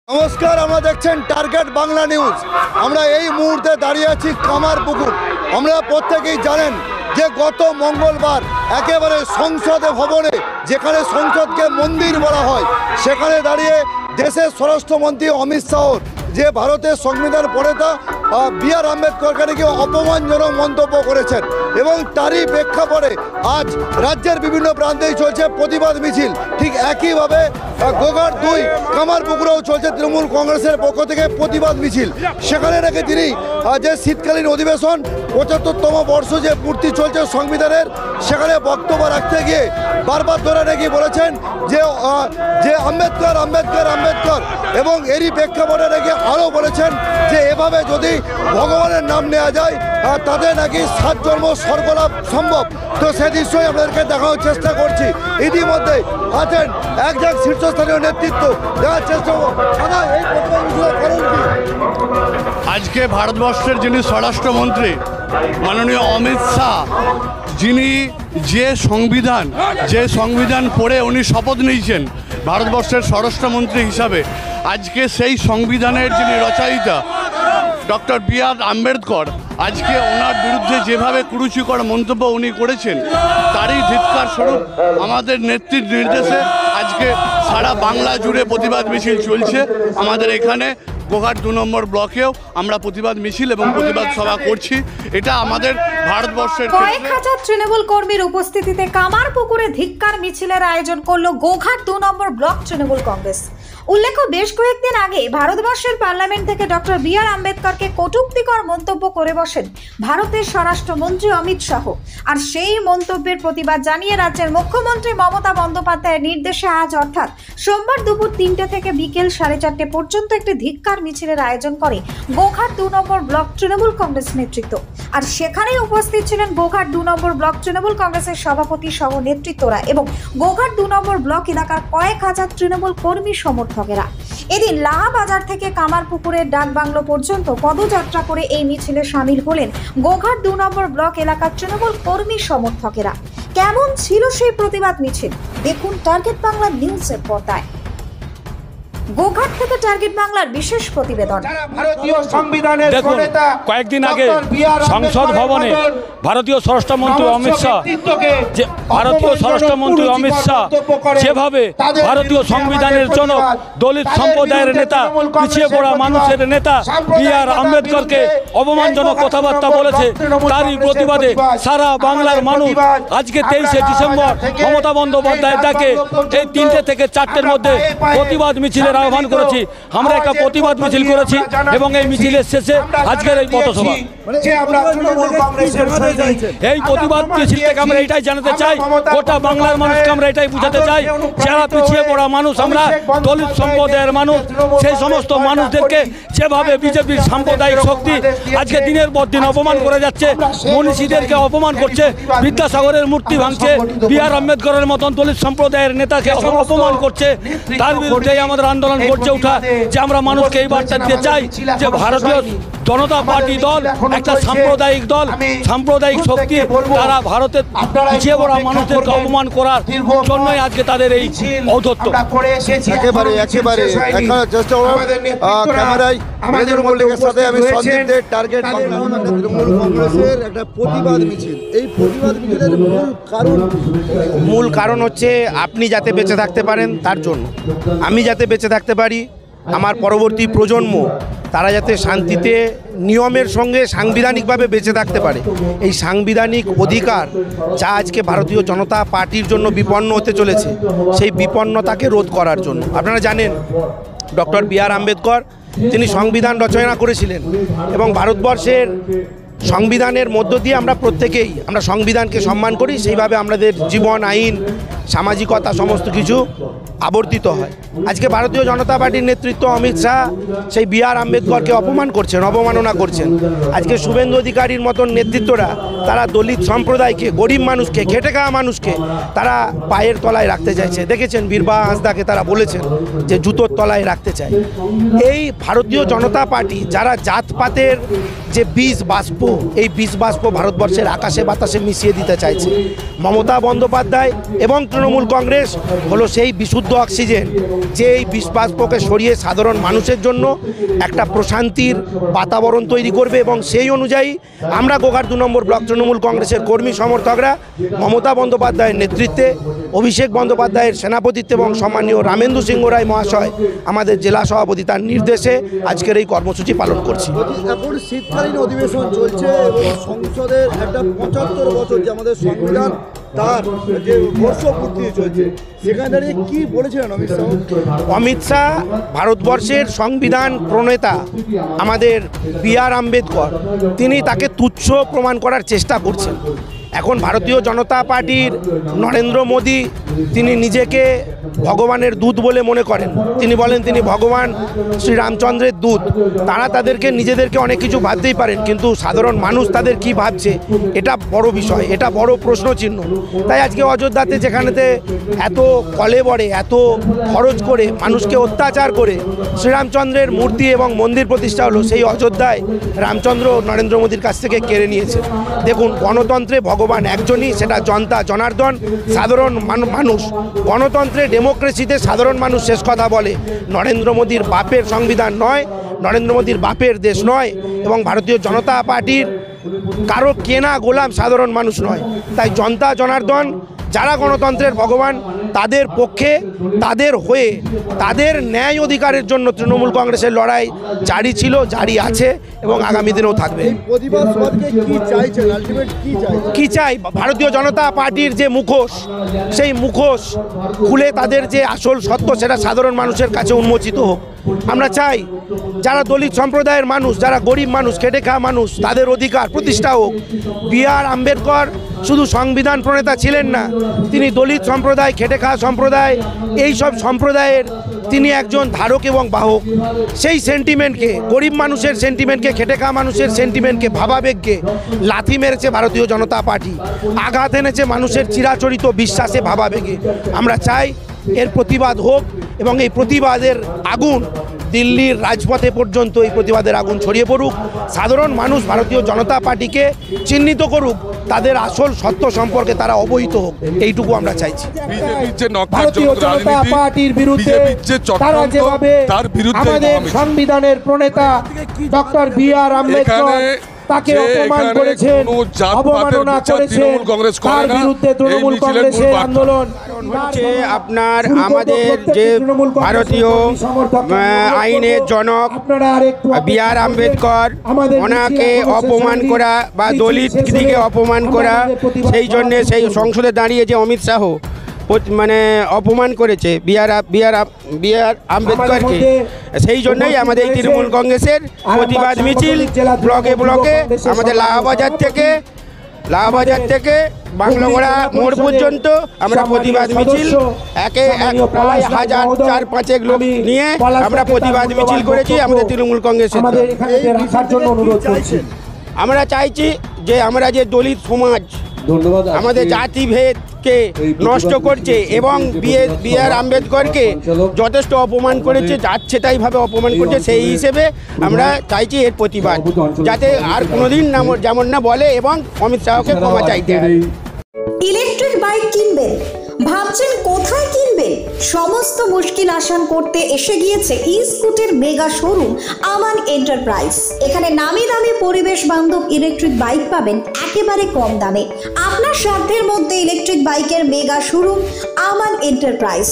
নমস্কার, আমরা দেখছেন টার্গেট বাংলা নিউজ। আমরা এই মুহূর্তে দাঁড়িয়ে আছি কামারপুকুর। আমরা প্রত্যেকেই জানেন যে গত মঙ্গলবার একেবারে সংসদ ভবনে, যেখানে সংসদকে মন্দির বলা হয়, সেখানে দাঁড়িয়ে দেশের স্বরাষ্ট্রমন্ত্রী অমিত শাহ যে ভারতের সংবিধান প্রণেতা বি.আর. আম্বেদকরকে নাকি অপমানজনক মন্তব্য করেছেন, এবং তারই প্রেক্ষাপটে আজ রাজ্যের বিভিন্ন প্রান্তেই চলছে প্রতিবাদ মিছিল। ঠিক একইভাবে গোঘাট 2 কামারপুকুরেও চলছে তৃণমূল কংগ্রেসের পক্ষ থেকে প্রতিবাদ মিছিল। সেখানে নাকি তিনি যে শীতকালীন অধিবেশন 75তম বর্ষ যে পূর্তি চলছে সংবিধানের, সেখানে বক্তব্য রাখতে গিয়ে বারবার ধরে নাকি বলেছেন যে আম্বেদকর আম্বেদকর আম্বেদকর, এবং এরই প্রেক্ষাপটে নাকি আরও বলেছেন যে এভাবে যদি ভগবানের নাম নেওয়া যায় তাদের নাকি 7 জন্ম স্বর্গলাভ সম্ভব। তো সে দৃশ্যই আপনাদেরকে দেখানোর চেষ্টা করছি। ইতিমধ্যে আছেন একজন শীর্ষস্থানীয় নেতৃত্ব, দেখার চেষ্টা এই কারণ কি? আজকে ভারতবর্ষের যিনি স্বরাষ্ট্রমন্ত্রী মাননীয় অমিত শাহ, যিনি যে সংবিধান পড়ে উনি শপথ নিয়েছেন ভারতবর্ষের স্বরাষ্ট্রমন্ত্রী হিসাবে, আজকে সেই সংবিধানের যিনি রচয়িতা ডক্টর বি.আর. আম্বেদকর, আজকে ওনার বিরুদ্ধে যেভাবে কুরুচিকর মন্তব্য উনি করেছেন, তারই ধিক্কার স্বরূপ আমাদের নেত্রীর নির্দেশে আজকে সারা বাংলা জুড়ে প্রতিবাদ মিছিল চলছে। আমাদের এখানে গোঘাট 2 নম্বর ব্লকেও আমরা প্রতিবাদ মিছিল এবং প্রতিবাদ সভা করছি। এটা আমাদের ভারতবর্ষের কয়েক হাজার তৃণমূল কর্মীর উপস্থিতিতে কামারপুকুরে ধিক্কার মিছিলের আয়োজন করলো গোঘাট 2 নম্বর ব্লক তৃণমূল কংগ্রেস। উল্লেখ্য, বেশ কয়েকদিন আগে ভারতবর্ষের পার্লামেন্ট থেকে ডক্টর বি.আর. আম্বেদকরকে কটূক্তিকর মন্তব্য করে বসেন ভারতের স্বরাষ্ট্রমন্ত্রী অমিত শাহ। আর সেই মন্তব্যের প্রতিবাদ জানিয়ে রাজ্যের মুখ্যমন্ত্রী মমতা বন্দ্যোপাধ্যায়ের নির্দেশে আজ অর্থাৎ সোমবার দুপুর 3টে থেকে বিকেল 4:30 পর্যন্ত একটি ধিক্কার মিছিলের আয়োজন করে গোঘাট 2 নম্বর ব্লক তৃণমূল কংগ্রেস নেতৃত্ব। আর সেখানেই উপস্থিত ছিলেন গোঘাট 2 নম্বর ব্লক তৃণমূল কংগ্রেসের সভাপতি সহ নেতৃত্বরা এবং গোঘাট 2 নম্বর ব্লক এলাকার কয়েক হাজার তৃণমূল কর্মী সমর্থকেরা। এদিন লাহা বাজার থেকে কামারপুকুরের ডাকবাংলো পর্যন্ত পদযাত্রা করে এই মিছিলে সামিল হলেন গোঘাট 2 নম্বর ব্লক এলাকার তৃণমূল কর্মী সমর্থকেরা। কেমন ছিল সেই প্রতিবাদ মিছিল, দেখুন টার্গেট বাংলা নিউজের পর্দায়। গোঘাট থেকে টার্গেট বাংলার বিশেষ প্রতিবেদন। দেখুন, কয়েকদিন আগে সংসদ ভবনে ভারতীয় স্বরাষ্ট্রমন্ত্রী অমিত শাহ যেভাবে ভারতীয় সংবিধানের জনক, দলিত সম্প্রদায়ের নেতা, পিছিয়ে পড়া মানুষের নেতা বি.আর. আম্বেদকরকে অপমানজনক কথাবার্তা বলেছে, তারই প্রতিবাদে সারা বাংলার মানুষ আজকে 23শে ডিসেম্বর মমতা বন্দ্যোপাধ্যায়ের ডাকে এই 3টে থেকে 4টের মধ্যে প্রতিবাদ মিছিলের আহ্বান করেছি। আমরা একটা প্রতিবাদ মিছিল করেছি এবং এই মিছিলের শেষে আজকের এই পথসভা। এই প্রতিবাদ মিছিল থেকে আমরা এটাই জানাতে চাই, গোটা বাংলার মানুষকে আমরা এটাই বুঝাতে চাই, যারা পিছিয়ে পড়া মানুষ, আমরা দলিত সম্প্রদায়ের মানুষ, সেই সমস্ত মানুষদেরকে যেভাবে বিজেপির সাম্প্রদায়িক শক্তি আজকে দিনের পর দিন অপমান করে যাচ্ছে, মনীষীদেরকে অপমান করছে, বিদ্যাসাগরের মূর্তি ভাঙছে, বি.আর. আম্বেদকরের মতন দলিত সম্প্রদায়ের নেতাকে অপমান করছে, তার বিরুদ্ধে আমাদের আন্দোলন গড়ে ওঠা। যে আমরা মানুষকে এই বার্তা দিতে চাই যে ভারতীয় জনতা পার্টি দল একটা সাম্প্রদায়িক দল, সাম্প্রদায়িক শক্তি, তারা ভারতের পিছিয়ে পড়া মানুষদেরকে অপমান করার জন্যই আজকে তাদের এই ঔদ্ধত্য। একেবারে ক্যামেরায় মল্লিকের সাথে আমি সন্দীপ দে, টার্গেট বাংলা। তৃণমূল কংগ্রেসের একটা প্রতিবাদ মিছিল, এই প্রতিবাদ মিছিলের মূল কারণ হচ্ছে আপনি যাতে বেঁচে থাকতে পারেন তার জন্য, আমি যাতে বেঁচে থাকতে পারি, আমার পরবর্তী প্রজন্ম তারা যাতে শান্তিতে নিয়মের সঙ্গে সাংবিধানিকভাবে বেঁচে থাকতে পারে। এই সাংবিধানিক অধিকার যা আজকে ভারতীয় জনতা পার্টির জন্য বিপন্ন হতে চলেছে, সেই বিপন্নতাকে রোধ করার জন্য। আপনারা জানেন ডক্টর বি.আর. আম্বেদকর তিনি সংবিধান রচনা করেছিলেন এবং ভারতবর্ষের সংবিধানের মধ্য দিয়ে আমরা প্রত্যেকেই আমরা সংবিধানকে সম্মান করি, সেইভাবে আমাদের জীবন, আইন, সামাজিকতা সমস্ত কিছু আবর্তিত হয়। আজকে ভারতীয় জনতা পার্টির নেতৃত্ব অমিত শাহ সেই বি.আর. আম্বেদকরকে অপমান করছেন, অবমাননা করছেন। আজকে শুভেন্দু অধিকারীর মতন নেতৃত্বরা তারা দলিত সম্প্রদায়কে, গরিব মানুষকে, খেটে খাওয়া মানুষকে তারা পায়ের তলায় রাখতে চাইছে। দেখেছেন বীরবাহা হাঁসদাকে তারা বলেছেন যে জুতোর তলায় রাখতে চায়। এই ভারতীয় জনতা পার্টি যারা জাতপাতের যে বীজ বাষ্প এই বিষ বাষ্প ভারতবর্ষের আকাশে বাতাসে মিশিয়ে দিতে চাইছে। মমতা বন্দ্যোপাধ্যায় এবং তৃণমূল কংগ্রেস হলো সেই বিশুদ্ধ অক্সিজেন, যে এই বিষ বাষ্পকে সরিয়ে সাধারণ মানুষের জন্য একটা প্রশান্তির বাতাবরণ তৈরি করবে। এবং সেই অনুযায়ী আমরা গোঘাট 2 নম্বর ব্লক তৃণমূল কংগ্রেসের কর্মী সমর্থকরা মমতা বন্দ্যোপাধ্যায়ের নেতৃত্বে, অভিষেক বন্দ্যোপাধ্যায়ের সেনাপতিত্বে এবং সম্মানীয় রামেন্দু সিংহ রায় মহাশয় আমাদের জেলা সভাপতি তার নির্দেশে আজকের এই কর্মসূচি পালন করছি। এখন শীতকালীন অধিবেশন চলছে এবং সংসদের একটা 75 বছর যে আমাদের সংবিধান তার যে বর্ষপূর্তি চলছে, সেখানে দাঁড়িয়ে কি বলেছিলেন অমিত শাহ? অমিত শাহ ভারতবর্ষের সংবিধান প্রণেতা আমাদের বি.আর. আম্বেদকর, তিনি তাকে তুচ্ছ প্রমাণ করার চেষ্টা করছেন। এখন ভারতীয় জনতা পার্টির নরেন্দ্র মোদী তিনি নিজেকে ভগবানের দূত বলে মনে করেন। তিনি বলেন তিনি ভগবান শ্রীরামচন্দ্রের দূত। তারা তাদেরকে নিজেদেরকে অনেক কিছু ভাবতেই পারেন, কিন্তু সাধারণ মানুষ তাদের কি ভাবছে এটা বড় বিষয়, এটা বড় প্রশ্নচিহ্ন। তাই আজকে অযোধ্যাতে যেখানেতে এত কলেবরে এত খরচ করে মানুষকে অত্যাচার করে শ্রীরামচন্দ্রের মূর্তি এবং মন্দির প্রতিষ্ঠা হলো, সেই অযোধ্যায় রামচন্দ্র নরেন্দ্র মোদীর কাছ থেকে কেড়ে নিয়েছে। দেখুন, গণতন্ত্রে ভগবান একজনই, সেটা জনতা জনার্দন, সাধারণ মানুষ। গণতন্ত্রে ডেমোক্রেসিতে সাধারণ মানুষ শেষ কথা বলে। নরেন্দ্র মোদীর বাপের সংবিধান নয়, নরেন্দ্র মোদীর বাপের দেশ নয়, এবং ভারতীয় জনতা পার্টির কারো কেনা গোলাম সাধারণ মানুষ নয়। তাই জনতা জনার্দন যারা গণতন্ত্রের ভগবান, তাদের পক্ষে, তাদের হয়ে, তাদের ন্যায় অধিকারের জন্য তৃণমূল কংগ্রেসের লড়াই জারি ছিল, জারি আছে এবং আগামী দিনেও থাকবে। কি চাই? ভারতীয় জনতা পার্টির যে মুখোশ, সেই মুখোশ খুলে তাদের যে আসল সত্য সেটা সাধারণ মানুষের কাছে উন্মোচিত হোক। আমরা চাই যারা দলিত সম্প্রদায়ের মানুষ, যারা গরিব মানুষ, খেটে খাওয়া মানুষ, তাদের অধিকার প্রতিষ্ঠা হোক। বি.আর. আম্বেদকর শুধু সংবিধান প্রণেতা ছিলেন না, তিনি দলিত সম্প্রদায়, খেটে খাওয়া সম্প্রদায়, এই সব সম্প্রদায়ের তিনি একজন ধারক এবং বাহক। সেই সেন্টিমেন্টকে, গরিব মানুষের সেন্টিমেন্টকে, খেটে খাওয়া মানুষের সেন্টিমেন্টকে, ভাবাবেগকে লাথি মেরেছে ভারতীয় জনতা পার্টি, আঘাত এনেছে মানুষের চিরাচরিত বিশ্বাসে, ভাবাবেগে। আমরা চাই এর প্রতিবাদ হোক এবং এই প্রতিবাদের আগুন দিল্লির রাজপথে পর্যন্ত এই প্রতিবাদের আগুন ছড়িয়ে পড়ুক। সাধারণ মানুষ ভারতীয় জনতা পার্টিকে চিহ্নিত করুক, তাদের আসল সত্য সম্পর্কে তারা অবহিত হোক, এইটুকু আমরা চাইছি। ভারতীয় জনতা পার্টির বিরুদ্ধে তারা যেভাবে আমাদের সংবিধানের প্রণেতা ডক্টর বি.আর. আম্বেদকর তাকে অপমান করেছেন, অবমাননা করেছেন, তার বিরুদ্ধে তৃণমূল কংগ্রেসের আন্দোলন হচ্ছে আপনার আমাদের যে ভারতীয় আইনের জনক বি.আর. আম্বেদকর, ওনাকে অপমান করা বা দলিত দিকে অপমান করা, সেই জন্যে সেই সংসদে দাঁড়িয়ে যে অমিত শাহ মানে অপমান করেছে বি.আর. আম্বেদকরকে, সেই জন্যই আমাদের এই তৃণমূল কংগ্রেসের প্রতিবাদ মিছিল ব্লকে ব্লকে, আমাদের লাহাবাজার থেকে বাংলাগোড়া মোড় পর্যন্ত আমরা প্রতিবাদ মিছিল প্রায় 1000-4-5 লোক নিয়ে আমরা প্রতিবাদ মিছিল করেছি আমাদের তৃণমূল কংগ্রেসের। আমরা চাইছি যে আমরা যে দলিত সমাজ আমাদের জাতিভেদকে নষ্ট করছে এবং বি.আর. আম্বেদকরকে যথেষ্ট অপমান করেছে, যাচ্ছে তাইভাবে অপমান করছে, সেই হিসেবে আমরা চাইছি এর প্রতিবাদ যাতে আর কোনোদিন যেমন না বলে, এবং অমিত শাহকে ক্ষমা চাইতে হয়। ইলেকট্রিক বাইক কিনবেন, ভাবছেন কোথায় কিনবেন? সমস্ত মুশকিল আসান করতে এসে গিয়েছে ই-স্কুটির মেগা শোরুম আমান এন্টারপ্রাইজ। এখানে নামি দামি পরিবেশ বান্ধব ইলেকট্রিক বাইক পাবেন একেবারে কম দামে। আপনার সাধ্যের মধ্যে ইলেকট্রিক বাইকের মেগা শোরুম আমান এন্টারপ্রাইজ।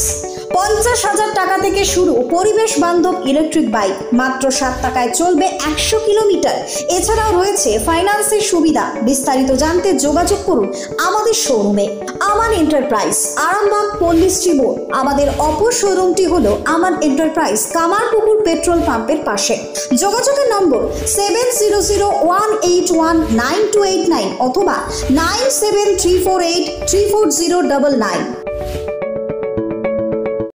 50,000 টাকা থেকে শুরু পরিবেশ বান্ধব ইলেকট্রিক বাইক, মাত্র 7 টাকায় চলবে 100 কিলোমিটার। এছাড়াও রয়েছে ফাইন্যান্সের সুবিধা। বিস্তারিত জানতে যোগাযোগ করুন আমাদের শোরুমে। আমান এন্টারপ্রাইজ, আরামবাগ পল্লীশ্রী মোড়। আমাদের অপর শোরুমটি হলো আমান এন্টারপ্রাইজ, কামারপুকুর পেট্রোল পাম্পের পাশে। যোগাযোগের নম্বর 7001819289 অথবা 9734834099।